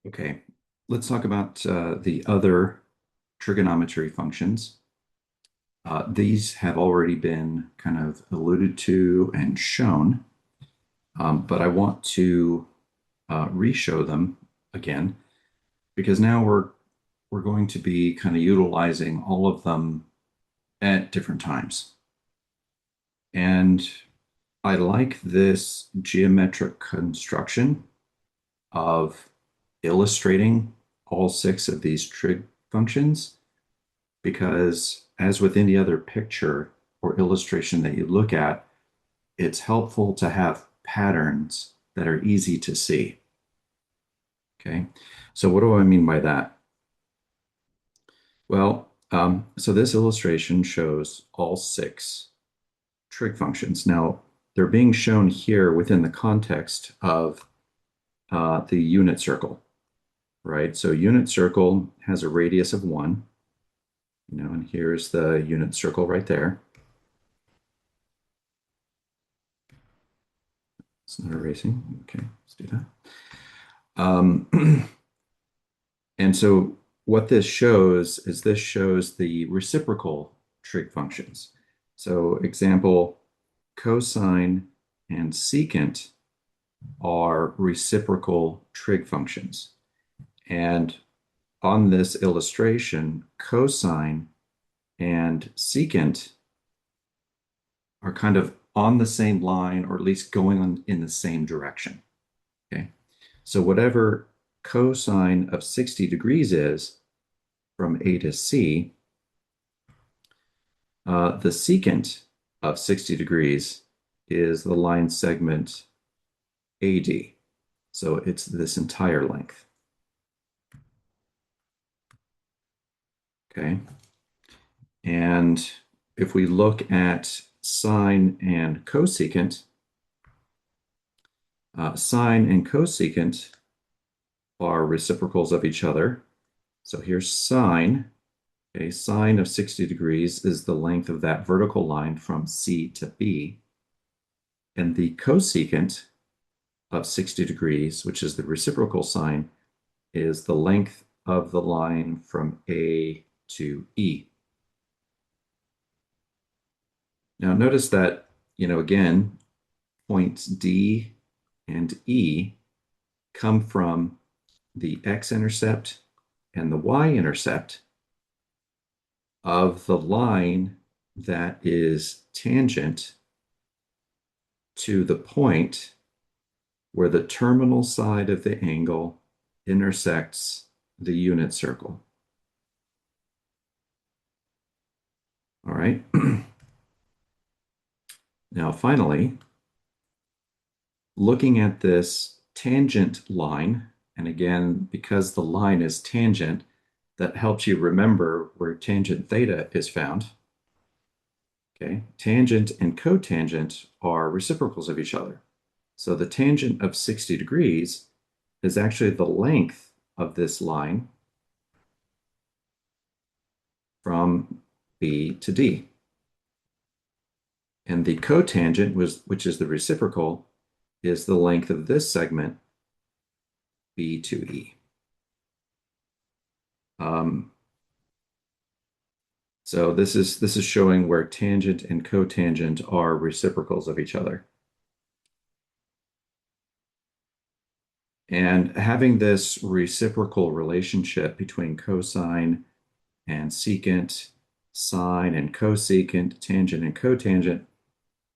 Okay, let's talk about the other trigonometry functions. These have already been kind of alluded to and shown, but I want to re-show them again because now we're going to be kind of utilizing all of them at different times. And I like this geometric construction of illustrating all six of these trig functions because, as with any other picture or illustration that you look at, it's helpful to have patterns that are easy to see. Okay, so what do I mean by that? Well, so this illustration shows all six trig functions. Now, they're being shown here within the context of the unit circle, right? So unit circle has a radius of 1, and here's the unit circle right there. It's not erasing. Okay, let's do that. And so what this shows is this shows the reciprocal trig functions. So example, cosine and secant are reciprocal trig functions. And on this illustration, cosine and secant are kind of on the same line, or at least going in the same direction. Okay. So whatever cosine of 60 degrees is from A to C, the secant of 60 degrees is the line segment AD. So it's this entire length. Okay. And if we look at sine and cosecant, sine and cosecant are reciprocals of each other. So here's sine. Okay, sine of 60 degrees is the length of that vertical line from C to B. And the cosecant of 60 degrees, which is the reciprocal sine, is the length of the line from A to E. Now notice that, again, points D and E come from the x-intercept and the y-intercept of the line that is tangent to the point where the terminal side of the angle intersects the unit circle. All right. Now, finally, looking at this tangent line, and again, because the line is tangent, that helps you remember where tangent theta is found. Okay, tangent and cotangent are reciprocals of each other. So the tangent of 60 degrees is actually the length of this line from B to D. And the cotangent, which is the reciprocal, is the length of this segment, B to E. So this is showing where tangent and cotangent are reciprocals of each other. And having this reciprocal relationship between cosine and secant, sine and cosecant, tangent and cotangent,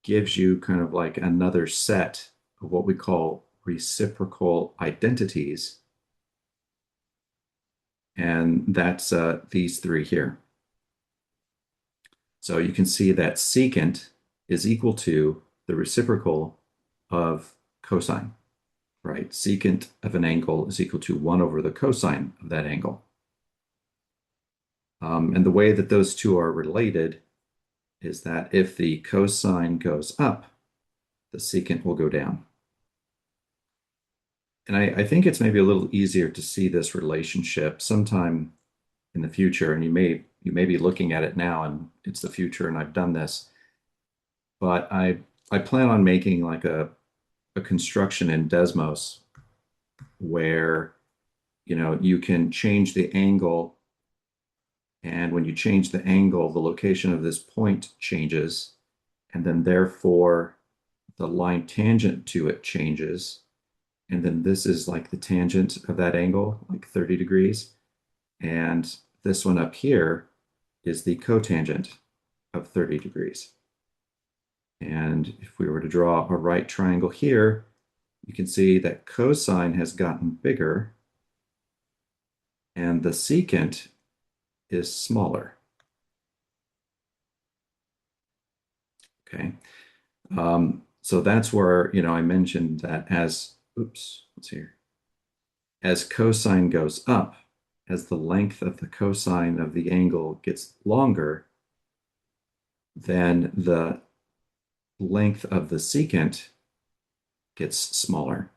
gives you kind of like another set of what we call reciprocal identities. And that's these three here. So you can see that secant is equal to the reciprocal of cosine, right? Secant of an angle is equal to 1 over the cosine of that angle. And the way that those two are related is that if the cosine goes up, the secant will go down. And I think it's maybe a little easier to see this relationship sometime in the future, and you may be looking at it now and it's the future and I've done this, but I plan on making like a construction in Desmos where you can change the angle. And when you change the angle, the location of this point changes. And then therefore, the line tangent to it changes. And then this is like the tangent of that angle, like 30 degrees. And this one up here is the cotangent of 30 degrees. And if we were to draw a right triangle here, you can see that cosine has gotten bigger and the secant is smaller. Okay. So that's where, I mentioned that let's see here. As cosine goes up, as the length of the cosine of the angle gets longer, then the length of the secant gets smaller.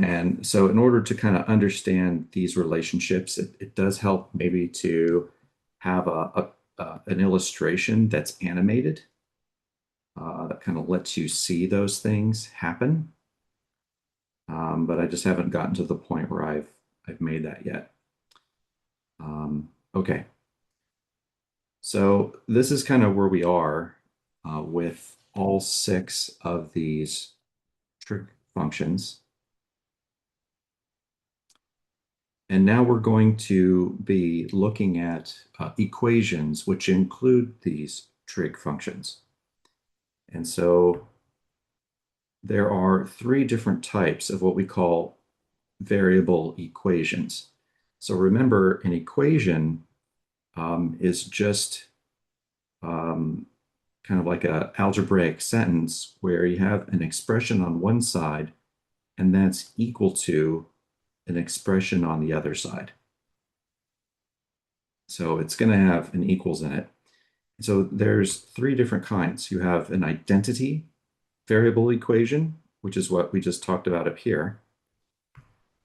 And so in order to kind of understand these relationships, it does help maybe to have an illustration that's animated that kind of lets you see those things happen. But I just haven't gotten to the point where I've made that yet. Okay. So this is kind of where we are with all 6 of these trig functions. And now we're going to be looking at equations which include these trig functions. And so there are 3 different types of what we call variable equations. So remember, an equation is just kind of like an algebraic sentence where you have an expression on one side and that's equal to an expression on the other side. So it's going to have an equals in it. So there's 3 different kinds. You have an identity variable equation, which is what we just talked about up here.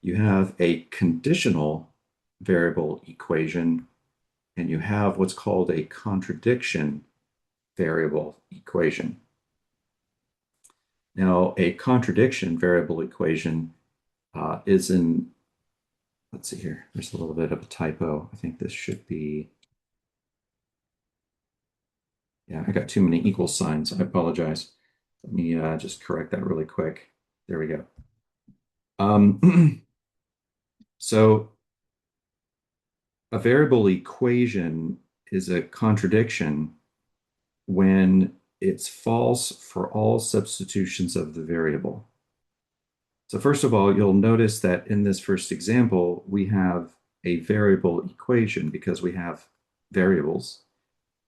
You have a conditional variable equation, and you have what's called a contradiction variable equation. Now, a contradiction variable equation is in, let's see here, there's a little bit of a typo. I think this should be, yeah, I got too many equal signs. I apologize. Let me just correct that really quick. There we go. So a variable equation is a contradiction when it's false for all substitutions of the variable. So first of all, you'll notice that in this first example, we have a variable equation because we have variables,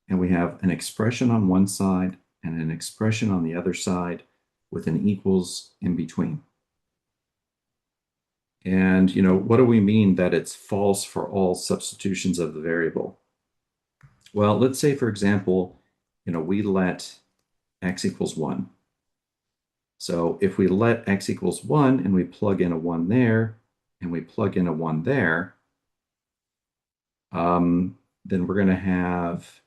and we have an expression on one side and an expression on the other side with an equals in between. And, what do we mean that it's false for all substitutions of the variable? Well, let's say, for example, we let x equals 1. So if we let x equals 1 and we plug in a 1 there and we plug in a 1 there, then we're going to have,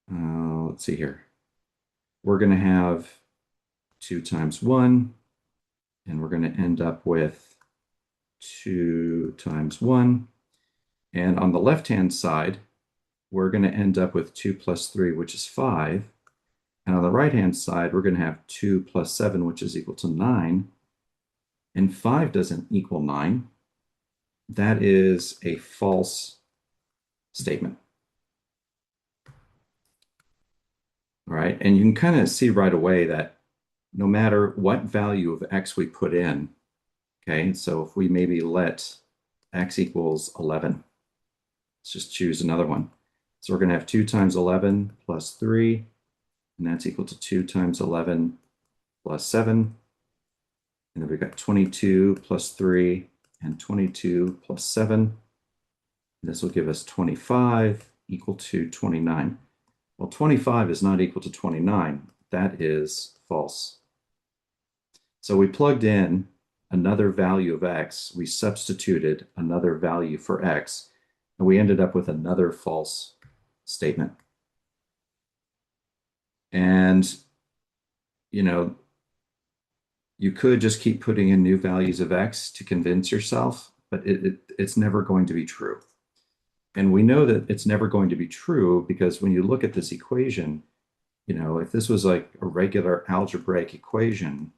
let's see here. We're going to have 2 times 1, and we're going to end up with 2 times 1. And on the left-hand side, we're going to end up with 2 plus 3, which is 5. And on the right-hand side, we're going to have 2 plus 7, which is equal to 9. And 5 doesn't equal 9. That is a false statement. All right, and you can kind of see right away that no matter what value of x we put in, okay, so if we maybe let x equals 11, let's just choose another one. So we're going to have 2 times 11 plus 3, and that's equal to 2 times 11 plus 7. And then we've got 22 plus 3 and 22 plus 7. This will give us 25 equal to 29. Well, 25 is not equal to 29. That is false. So we plugged in another value of x. We substituted another value for x, and we ended up with another false statement. And, You could just keep putting in new values of x to convince yourself, but it's never going to be true. And we know that it's never going to be true because when you look at this equation, if this was like a regular algebraic equation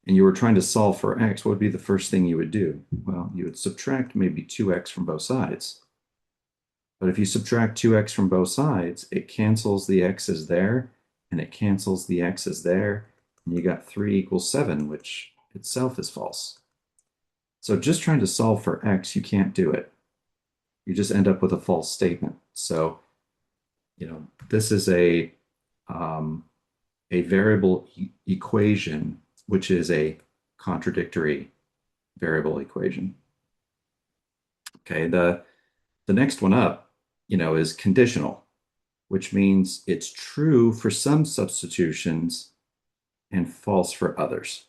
and you were trying to solve for x, what would be the first thing you would do? Well, you would subtract maybe 2x from both sides. But if you subtract 2x from both sides, it cancels the x's there, and it cancels the x's there, and you got 3 equals 7, which itself is false. So just trying to solve for x, you can't do it. You just end up with a false statement. So, this is a variable equation, which is a contradictory variable equation. Okay, the next one up, is conditional, which means it's true for some substitutions and false for others.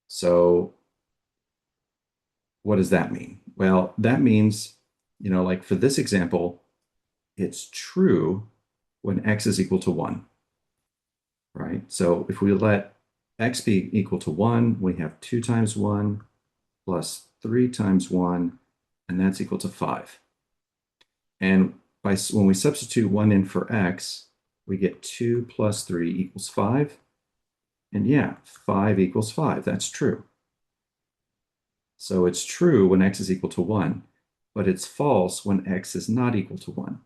So what does that mean? Well, that means, like for this example, it's true when x is equal to 1, right? So if we let x be equal to 1, we have 2 times 1 plus 3 times 1, and that's equal to 5. And when we substitute 1 in for x, we get 2 plus 3 equals 5. And yeah, 5 equals 5. That's true. So it's true when x is equal to 1, but it's false when x is not equal to 1.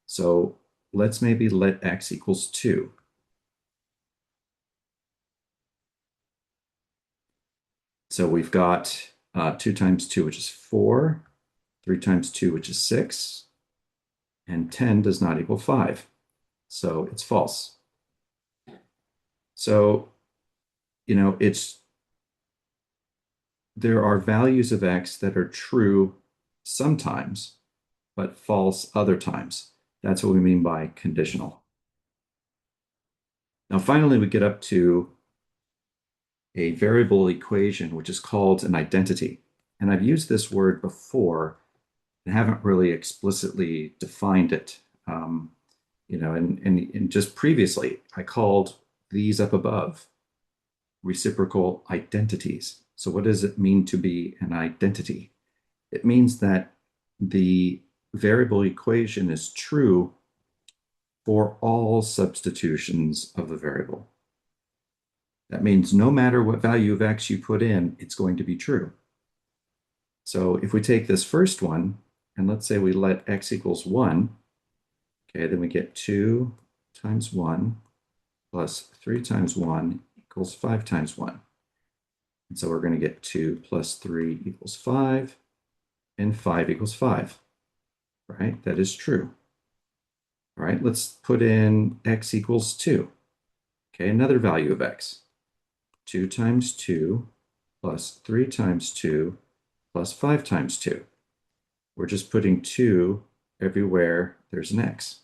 So let's maybe let x equals 2. So we've got 2 times 2, which is 4, 3 times 2, which is 6, and 10 does not equal 5. So it's false. So, there are values of x that are true sometimes, but false other times. That's what we mean by conditional. Now, finally, we get up to a variable equation, which is called an identity. And I've used this word before and haven't really explicitly defined it. And just previously, I called these up above reciprocal identities. So what does it mean to be an identity? It means that the variable equation is true for all substitutions of the variable. That means no matter what value of x you put in, it's going to be true. So if we take this first one, and let's say we let x equals 1, okay, then we get 2 times 1 plus 3 times 1 equals 5 times 1. And so we're going to get 2 plus 3 equals 5, and 5 equals 5, right? That is true. All right, let's put in x equals 2. Okay, another value of x. 2 times 2 plus 3 times 2 plus 5 times 2. We're just putting 2 everywhere there's an x.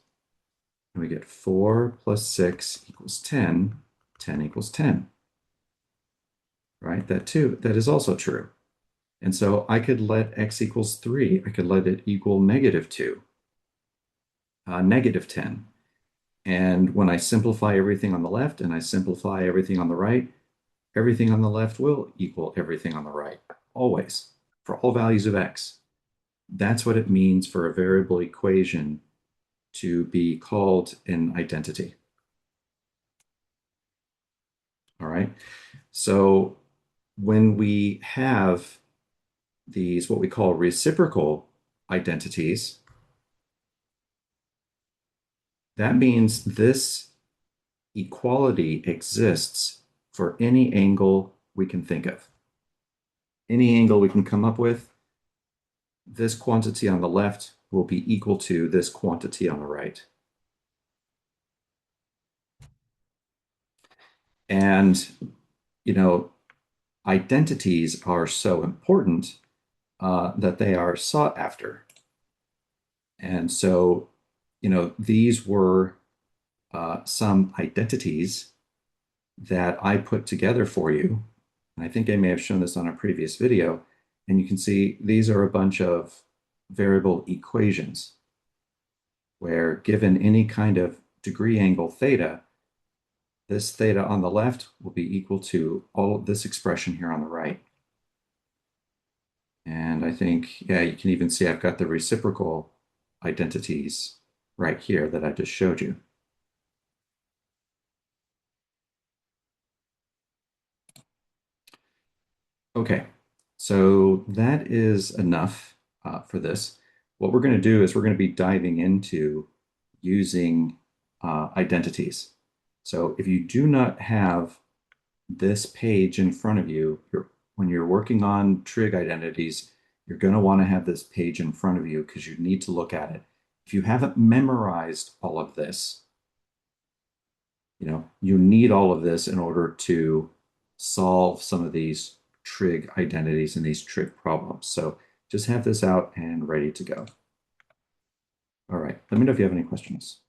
And we get 4 plus 6 equals 10. 10 equals 10. Right? That is also true. And so I could let x equals 3. I could let it equal negative 2, negative 10. And when I simplify everything on the left and I simplify everything on the right, everything on the left will equal everything on the right, always, for all values of x. That's what it means for a variable equation to be called an identity. All right. So when we have these, what we call reciprocal identities, that means this equality exists for any angle we can think of. Any angle we can come up with, this quantity on the left will be equal to this quantity on the right. And, identities are so important that they are sought after. And so, these were some identities that I put together for you. And I think I may have shown this on a previous video. And you can see these are a bunch of variable equations where given any kind of degree angle theta, this theta on the left will be equal to all of this expression here on the right. And I think, yeah, you can even see I've got the reciprocal identities right here that I just showed you. Okay, so that is enough for this. What we're going to do is we're going to be diving into using identities. So if you do not have this page in front of you, when you're working on trig identities, you're going to want to have this page in front of you because you need to look at it. If you haven't memorized all of this, you need all of this in order to solve some of these trig identities and these trig problems. So just have this out and ready to go. All right, let me know if you have any questions.